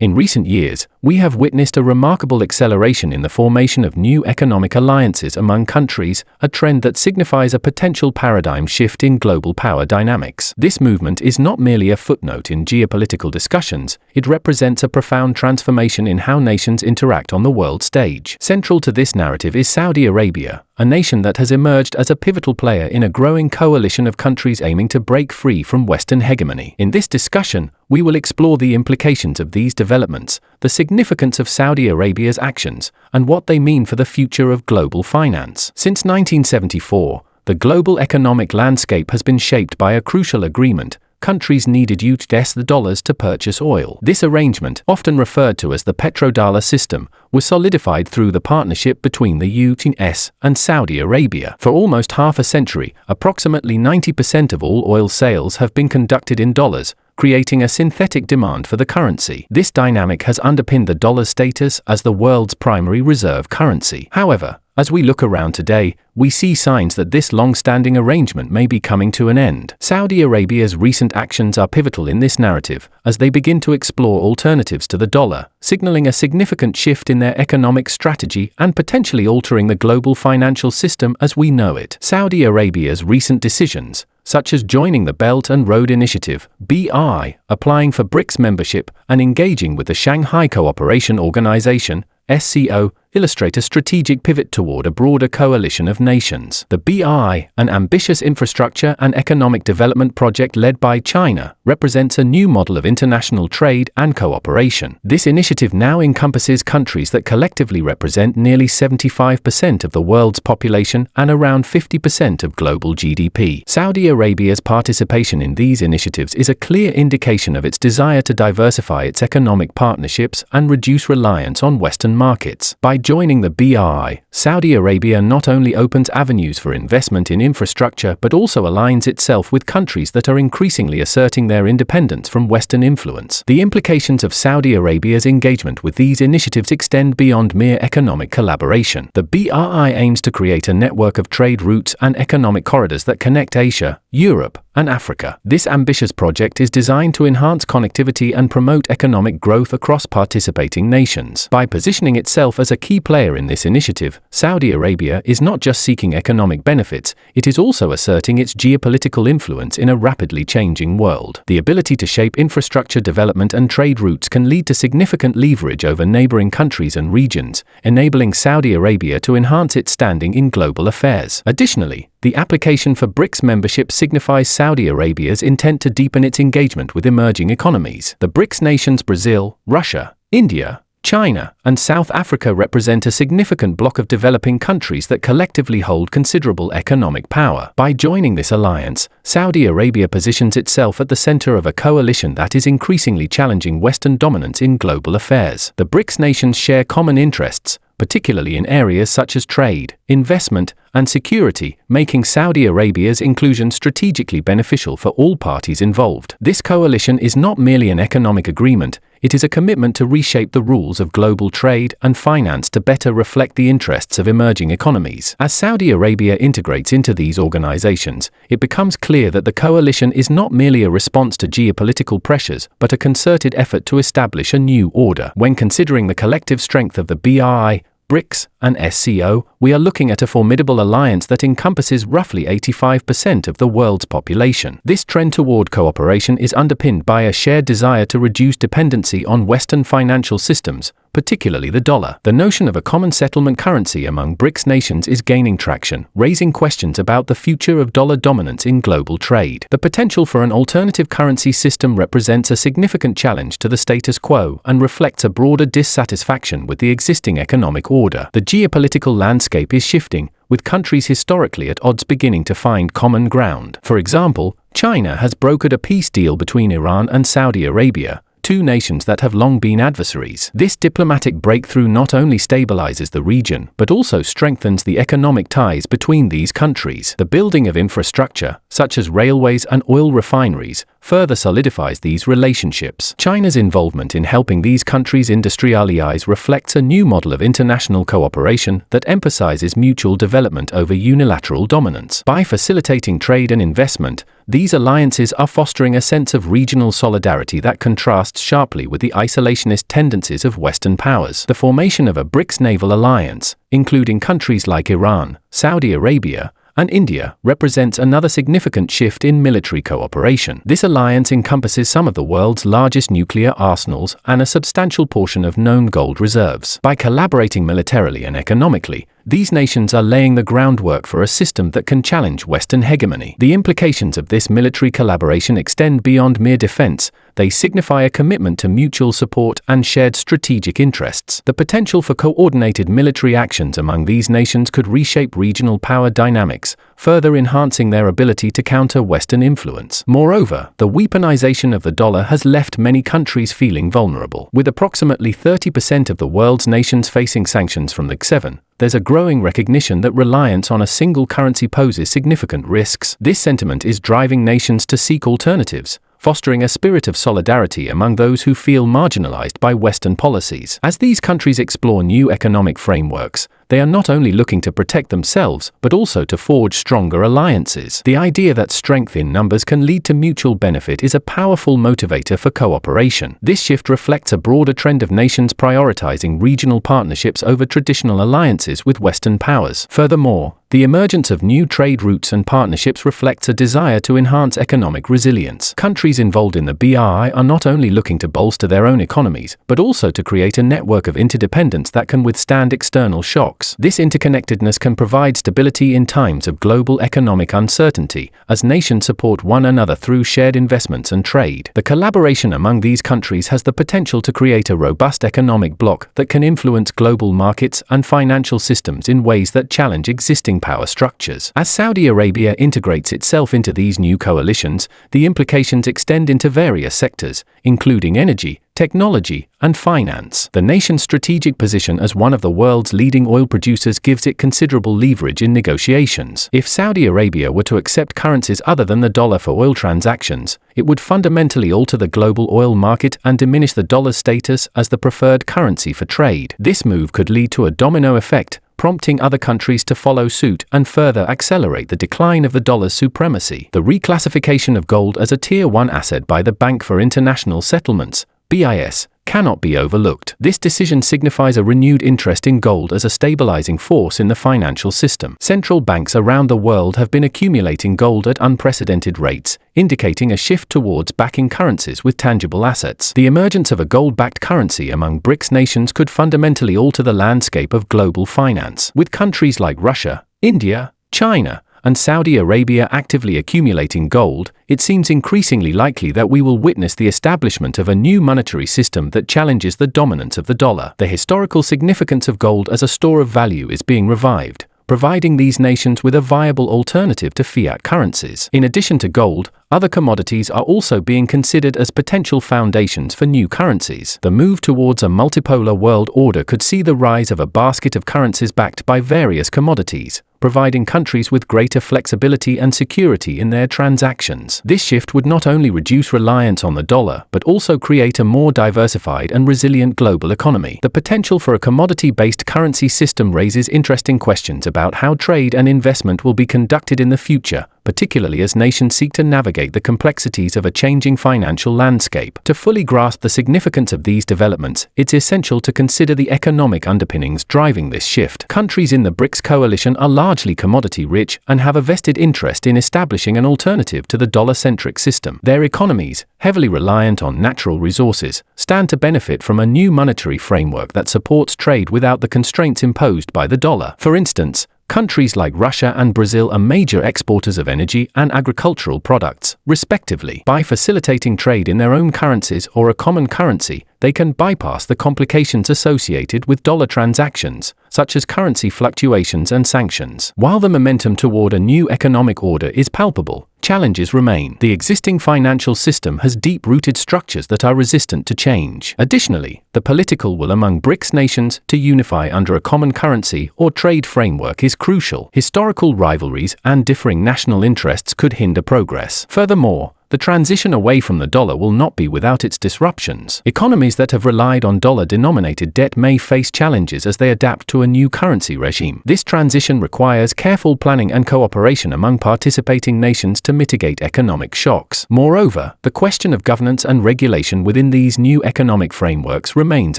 In recent years, we have witnessed a remarkable acceleration in the formation of new economic alliances among countries, a trend that signifies a potential paradigm shift in global power dynamics. This movement is not merely a footnote in geopolitical discussions, it represents a profound transformation in how nations interact on the world stage. Central to this narrative is Saudi Arabia, a nation that has emerged as a pivotal player in a growing coalition of countries aiming to break free from Western hegemony. In this discussion, we will explore the implications of these developments, the significance of Saudi Arabia's actions, and what they mean for the future of global finance. Since 1974, the global economic landscape has been shaped by a crucial agreement. Countries needed US dollars to purchase oil. This arrangement, often referred to as the petrodollar system, was solidified through the partnership between the US and Saudi Arabia. For almost half a century, approximately 90% of all oil sales have been conducted in dollars, creating a synthetic demand for the currency. This dynamic has underpinned the dollar's status as the world's primary reserve currency. However, as we look around today, we see signs that this long-standing arrangement may be coming to an end. Saudi Arabia's recent actions are pivotal in this narrative, as they begin to explore alternatives to the dollar, signaling a significant shift in their economic strategy and potentially altering the global financial system as we know it. Saudi Arabia's recent decisions, such as joining the Belt and Road Initiative, BRI, applying for BRICS membership, and engaging with the Shanghai Cooperation Organization, SCO, illustrate a strategic pivot toward a broader coalition of nations. The BRI, an ambitious infrastructure and economic development project led by China, represents a new model of international trade and cooperation. This initiative now encompasses countries that collectively represent nearly 75% of the world's population and around 50% of global GDP. Saudi Arabia's participation in these initiatives is a clear indication of its desire to diversify its economic partnerships and reduce reliance on Western markets. By joining the BRI, Saudi Arabia not only opens avenues for investment in infrastructure but also aligns itself with countries that are increasingly asserting their independence from Western influence. The implications of Saudi Arabia's engagement with these initiatives extend beyond mere economic collaboration. The BRI aims to create a network of trade routes and economic corridors that connect Asia, Europe, and Africa. This ambitious project is designed to enhance connectivity and promote economic growth across participating nations. By positioning itself as a key player in this initiative, Saudi Arabia is not just seeking economic benefits, it is also asserting its geopolitical influence in a rapidly changing world. The ability to shape infrastructure development and trade routes can lead to significant leverage over neighboring countries and regions, enabling Saudi Arabia to enhance its standing in global affairs. Additionally, the application for BRICS membership signifies Saudi Arabia's intent to deepen its engagement with emerging economies. The BRICS nations Brazil, Russia, India, China, and South Africa represent a significant bloc of developing countries that collectively hold considerable economic power. By joining this alliance, Saudi Arabia positions itself at the center of a coalition that is increasingly challenging Western dominance in global affairs. The BRICS nations share common interests, particularly in areas such as trade, investment, and security, making Saudi Arabia's inclusion strategically beneficial for all parties involved. This coalition is not merely an economic agreement, it is a commitment to reshape the rules of global trade and finance to better reflect the interests of emerging economies. As Saudi Arabia integrates into these organizations, it becomes clear that the coalition is not merely a response to geopolitical pressures, but a concerted effort to establish a new order. When considering the collective strength of the BRI, BRICS, and SCO, we are looking at a formidable alliance that encompasses roughly 85% of the world's population. This trend toward cooperation is underpinned by a shared desire to reduce dependency on Western financial systems, particularly the dollar. The notion of a common settlement currency among BRICS nations is gaining traction, raising questions about the future of dollar dominance in global trade. The potential for an alternative currency system represents a significant challenge to the status quo and reflects a broader dissatisfaction with the existing economic order. The geopolitical landscape is shifting, with countries historically at odds beginning to find common ground. For example, China has brokered a peace deal between Iran and Saudi Arabia, two nations that have long been adversaries. This diplomatic breakthrough not only stabilizes the region, but also strengthens the economic ties between these countries. The building of infrastructure, such as railways and oil refineries, further solidifies these relationships. China's involvement in helping these countries industrialize reflects a new model of international cooperation that emphasizes mutual development over unilateral dominance. By facilitating trade and investment, these alliances are fostering a sense of regional solidarity that contrasts sharply with the isolationist tendencies of Western powers. The formation of a BRICS naval alliance, including countries like Iran, Saudi Arabia, and India, represents another significant shift in military cooperation. This alliance encompasses some of the world's largest nuclear arsenals and a substantial portion of known gold reserves. By collaborating militarily and economically, these nations are laying the groundwork for a system that can challenge Western hegemony. The implications of this military collaboration extend beyond mere defense. They signify a commitment to mutual support and shared strategic interests. The potential for coordinated military actions among these nations could reshape regional power dynamics, further enhancing their ability to counter Western influence. Moreover, the weaponization of the dollar has left many countries feeling vulnerable. With approximately 30% of the world's nations facing sanctions from the G7, there's a growing recognition that reliance on a single currency poses significant risks. This sentiment is driving nations to seek alternatives, fostering a spirit of solidarity among those who feel marginalized by Western policies. As these countries explore new economic frameworks, they are not only looking to protect themselves, but also to forge stronger alliances. The idea that strength in numbers can lead to mutual benefit is a powerful motivator for cooperation. This shift reflects a broader trend of nations prioritizing regional partnerships over traditional alliances with Western powers. Furthermore, the emergence of new trade routes and partnerships reflects a desire to enhance economic resilience. Countries involved in the BRI are not only looking to bolster their own economies, but also to create a network of interdependence that can withstand external shocks. This interconnectedness can provide stability in times of global economic uncertainty, as nations support one another through shared investments and trade. The collaboration among these countries has the potential to create a robust economic bloc that can influence global markets and financial systems in ways that challenge existing power structures. As Saudi Arabia integrates itself into these new coalitions, the implications extend into various sectors, including energy, technology, and finance. The nation's strategic position as one of the world's leading oil producers gives it considerable leverage in negotiations. If Saudi Arabia were to accept currencies other than the dollar for oil transactions, it would fundamentally alter the global oil market and diminish the dollar's status as the preferred currency for trade. This move could lead to a domino effect, prompting other countries to follow suit and further accelerate the decline of the dollar's supremacy. The reclassification of gold as a Tier 1 asset by the Bank for International Settlements, BIS, cannot be overlooked. This decision signifies a renewed interest in gold as a stabilizing force in the financial system. Central banks around the world have been accumulating gold at unprecedented rates, indicating a shift towards backing currencies with tangible assets. The emergence of a gold-backed currency among BRICS nations could fundamentally alter the landscape of global finance. With countries like Russia, India, China, and Saudi Arabia actively accumulating gold, it seems increasingly likely that we will witness the establishment of a new monetary system that challenges the dominance of the dollar. The historical significance of gold as a store of value is being revived, providing these nations with a viable alternative to fiat currencies. In addition to gold, other commodities are also being considered as potential foundations for new currencies. The move towards a multipolar world order could see the rise of a basket of currencies backed by various commodities, providing countries with greater flexibility and security in their transactions. This shift would not only reduce reliance on the dollar, but also create a more diversified and resilient global economy. The potential for a commodity-based currency system raises interesting questions about how trade and investment will be conducted in the future, particularly as nations seek to navigate the complexities of a changing financial landscape. To fully grasp the significance of these developments, it's essential to consider the economic underpinnings driving this shift. Countries in the BRICS coalition are largely commodity-rich and have a vested interest in establishing an alternative to the dollar-centric system. Their economies, heavily reliant on natural resources, stand to benefit from a new monetary framework that supports trade without the constraints imposed by the dollar. For instance, countries like Russia and Brazil are major exporters of energy and agricultural products, respectively. By facilitating trade in their own currencies or a common currency, they can bypass the complications associated with dollar transactions, such as currency fluctuations and sanctions. While the momentum toward a new economic order is palpable, challenges remain. The existing financial system has deep-rooted structures that are resistant to change. Additionally, the political will among BRICS nations to unify under a common currency or trade framework is crucial. Historical rivalries and differing national interests could hinder progress. Furthermore, the transition away from the dollar will not be without its disruptions. Economies that have relied on dollar-denominated debt may face challenges as they adapt to a new currency regime. This transition requires careful planning and cooperation among participating nations to mitigate economic shocks. Moreover, the question of governance and regulation within these new economic frameworks remains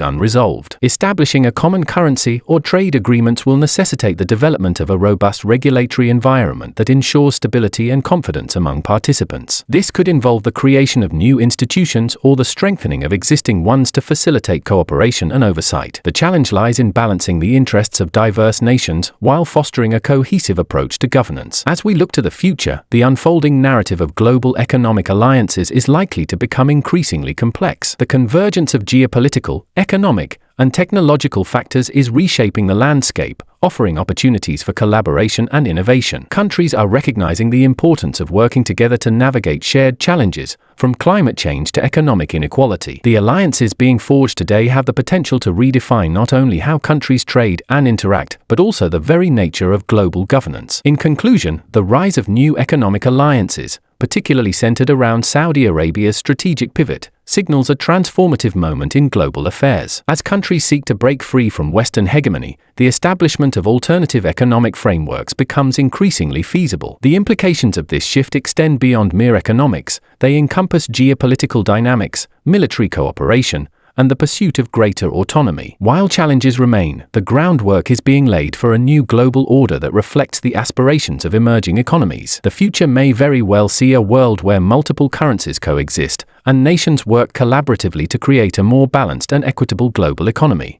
unresolved. Establishing a common currency or trade agreements will necessitate the development of a robust regulatory environment that ensures stability and confidence among participants. This could involve the creation of new institutions or the strengthening of existing ones to facilitate cooperation and oversight. The challenge lies in balancing the interests of diverse nations while fostering a cohesive approach to governance. As we look to the future, the unfolding narrative of global economic alliances is likely to become increasingly complex. The convergence of geopolitical, economic, and technological factors is reshaping the landscape, offering opportunities for collaboration and innovation. Countries are recognizing the importance of working together to navigate shared challenges, from climate change to economic inequality. The alliances being forged today have the potential to redefine not only how countries trade and interact, but also the very nature of global governance. In conclusion, the rise of new economic alliances, particularly centered around Saudi Arabia's strategic pivot, signals a transformative moment in global affairs. As countries seek to break free from Western hegemony, the establishment of alternative economic frameworks becomes increasingly feasible. The implications of this shift extend beyond mere economics. They encompass geopolitical dynamics, military cooperation, and the pursuit of greater autonomy. While challenges remain, the groundwork is being laid for a new global order that reflects the aspirations of emerging economies. The future may very well see a world where multiple currencies coexist, and nations work collaboratively to create a more balanced and equitable global economy.